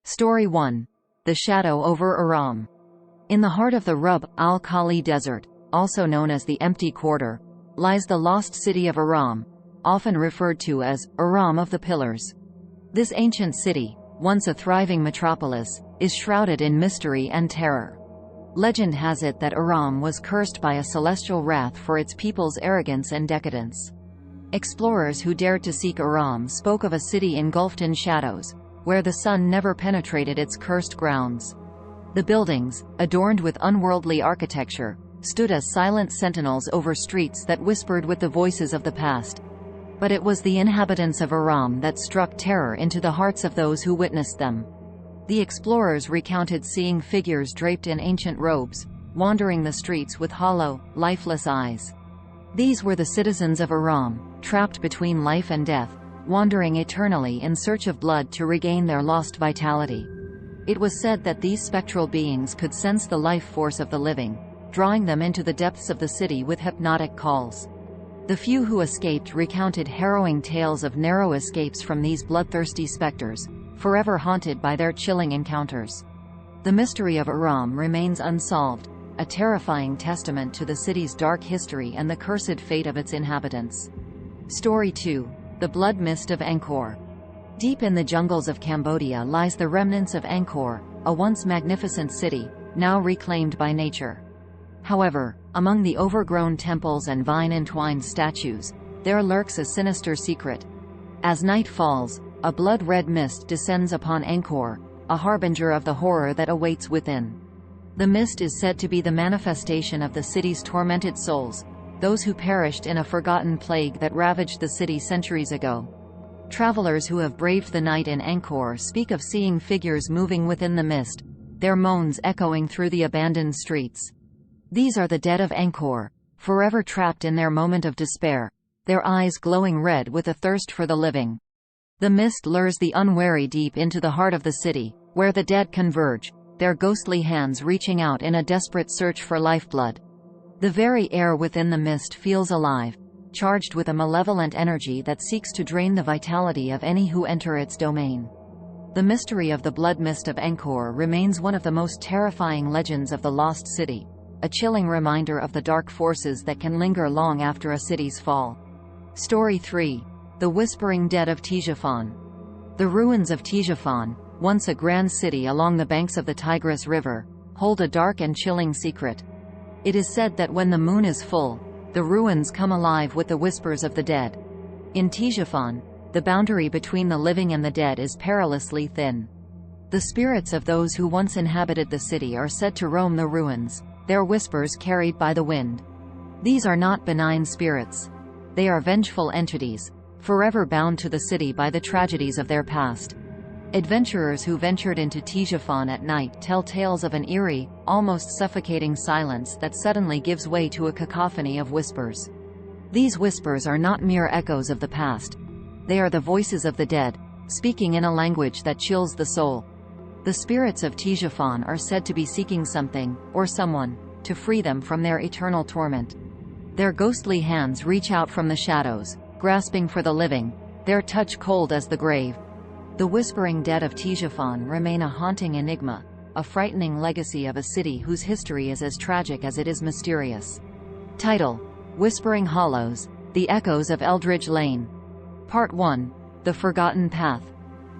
Story 1. The Shadow over Iram. In the heart of the Rub al-Khali Desert, also known as the Empty Quarter, lies the lost city of Iram, often referred to as Iram of the Pillars. This ancient city, once a thriving metropolis, is shrouded in mystery and terror. Legend has it that Iram was cursed by a celestial wrath for its people's arrogance and decadence. Explorers who dared to seek Iram spoke of a city engulfed in shadows, where the sun never penetrated its cursed grounds. The buildings, adorned with unworldly architecture, stood as silent sentinels over streets that whispered with the voices of the past. But it was the inhabitants of Iram that struck terror into the hearts of those who witnessed them. The explorers recounted seeing figures draped in ancient robes, wandering the streets with hollow, lifeless eyes. These were the citizens of Iram, trapped between life and death, wandering eternally in search of blood to regain their lost vitality. It was said that these spectral beings could sense the life force of the living, drawing them into the depths of the city with hypnotic calls. The few who escaped recounted harrowing tales of narrow escapes from these bloodthirsty specters, forever haunted by their chilling encounters. The mystery of Iram remains unsolved, a terrifying testament to the city's dark history and the cursed fate of its inhabitants. Story 2. The Blood Mist of Angkor. Deep in the jungles of Cambodia lies the remnants of Angkor, a once magnificent city, now reclaimed by nature. However, among the overgrown temples and vine-entwined statues, there lurks a sinister secret. As night falls, a blood-red mist descends upon Angkor, a harbinger of the horror that awaits within. The mist is said to be the manifestation of the city's tormented souls, those who perished in a forgotten plague that ravaged the city centuries ago. Travelers who have braved the night in Angkor speak of seeing figures moving within the mist, their moans echoing through the abandoned streets. These are the dead of Angkor, forever trapped in their moment of despair, their eyes glowing red with a thirst for the living. The mist lures the unwary deep into the heart of the city, where the dead converge, their ghostly hands reaching out in a desperate search for lifeblood. The very air within the mist feels alive, charged with a malevolent energy that seeks to drain the vitality of any who enter its domain. The mystery of the blood mist of Angkor remains one of the most terrifying legends of the lost city, a chilling reminder of the dark forces that can linger long after a city's fall. Story 3. The Whispering Dead of Ctesiphon. The ruins of Ctesiphon, once a grand city along the banks of the Tigris River, hold a dark and chilling secret. It is said that when the moon is full, the ruins come alive with the whispers of the dead. In Ctesiphon, the boundary between the living and the dead is perilously thin. The spirits of those who once inhabited the city are said to roam the ruins, their whispers carried by the wind. These are not benign spirits. They are vengeful entities, forever bound to the city by the tragedies of their past. Adventurers who ventured into Ctesiphon at night tell tales of an eerie, almost suffocating silence that suddenly gives way to a cacophony of whispers. These whispers are not mere echoes of the past. They are the voices of the dead, speaking in a language that chills the soul. The spirits of Ctesiphon are said to be seeking something, or someone, to free them from their eternal torment. Their ghostly hands reach out from the shadows, grasping for the living, their touch cold as the grave. The whispering dead of Ctesiphon remain a haunting enigma, a frightening legacy of a city whose history is as tragic as it is mysterious. Title: Whispering Hollows, The Echoes of Eldridge Lane. Part 1. The Forgotten Path.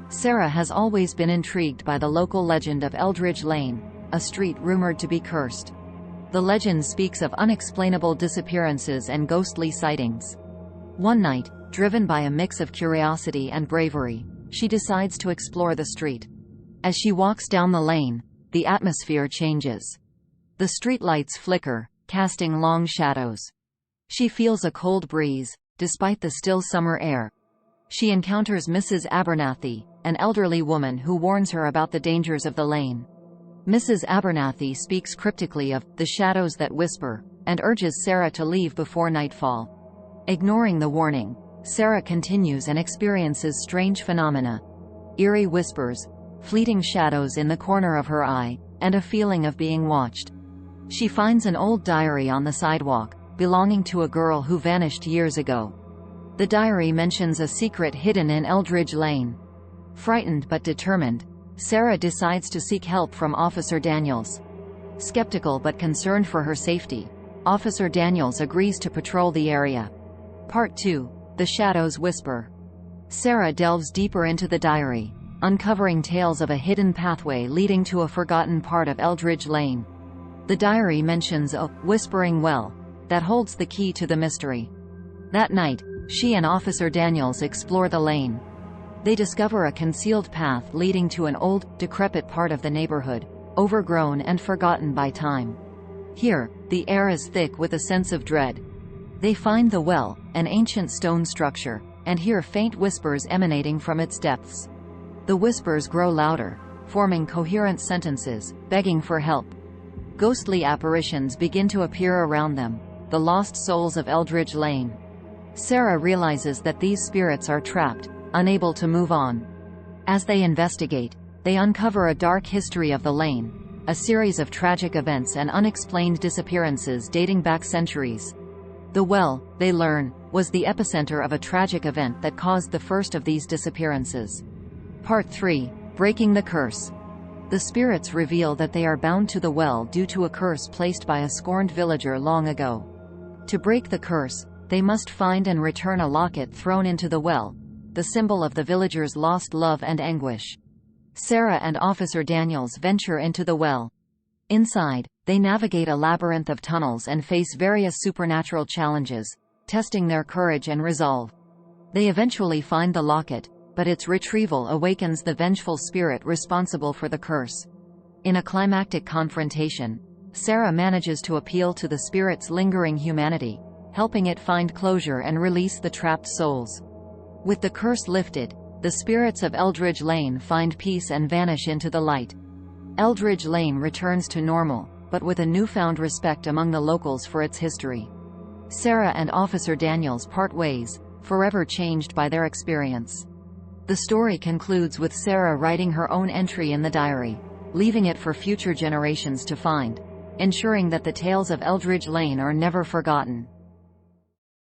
Sarah has always been intrigued by the local legend of Eldridge Lane, a street rumored to be cursed. The legend speaks of unexplainable disappearances and ghostly sightings. One night, driven by a mix of curiosity and bravery, she decides to explore the street. As she walks down the lane, the atmosphere changes. The streetlights flicker, casting long shadows. She feels a cold breeze, despite the still summer air. She encounters Mrs. Abernathy, an elderly woman who warns her about the dangers of the lane. Mrs. Abernathy speaks cryptically of the shadows that whisper, and urges Sarah to leave before nightfall. Ignoring the warning, Sarah continues and experiences strange phenomena. Eerie whispers, fleeting shadows in the corner of her eye, and a feeling of being watched. She finds an old diary on the sidewalk, belonging to a girl who vanished years ago. The diary mentions a secret hidden in Eldridge Lane. Frightened but determined, Sarah decides to seek help from Officer Daniels. Skeptical but concerned for her safety, Officer Daniels agrees to patrol the area. Part 2. The Shadows Whisper. Sarah delves deeper into the diary, uncovering tales of a hidden pathway leading to a forgotten part of Eldridge Lane. The diary mentions a whispering well that holds the key to the mystery. That night, she and Officer Daniels explore the lane. They discover a concealed path leading to an old, decrepit part of the neighborhood, overgrown and forgotten by time. Here, the air is thick with a sense of dread. They find the well, an ancient stone structure, and hear faint whispers emanating from its depths. The whispers grow louder, forming coherent sentences, begging for help. Ghostly apparitions begin to appear around them, the lost souls of Eldridge Lane. Sarah realizes that these spirits are trapped, unable to move on. As they investigate, they uncover a dark history of the lane, a series of tragic events and unexplained disappearances dating back centuries. The well, they learn, was the epicenter of a tragic event that caused the first of these disappearances. Part 3. Breaking the Curse. The spirits reveal that they are bound to the well due to a curse placed by a scorned villager long ago. To break the curse, they must find and return a locket thrown into the well, the symbol of the villager's lost love and anguish. Sarah and Officer Daniels venture into the well. Inside, they navigate a labyrinth of tunnels and face various supernatural challenges, testing their courage and resolve. They eventually find the locket, but its retrieval awakens the vengeful spirit responsible for the curse. In a climactic confrontation, Sarah manages to appeal to the spirit's lingering humanity, helping it find closure and release the trapped souls. With the curse lifted, the spirits of Eldridge Lane find peace and vanish into the light. Eldridge Lane returns to normal, but with a newfound respect among the locals for its history. Sarah and Officer Daniels part ways, forever changed by their experience. The story concludes with Sarah writing her own entry in the diary, leaving it for future generations to find, ensuring that the tales of Eldridge Lane are never forgotten.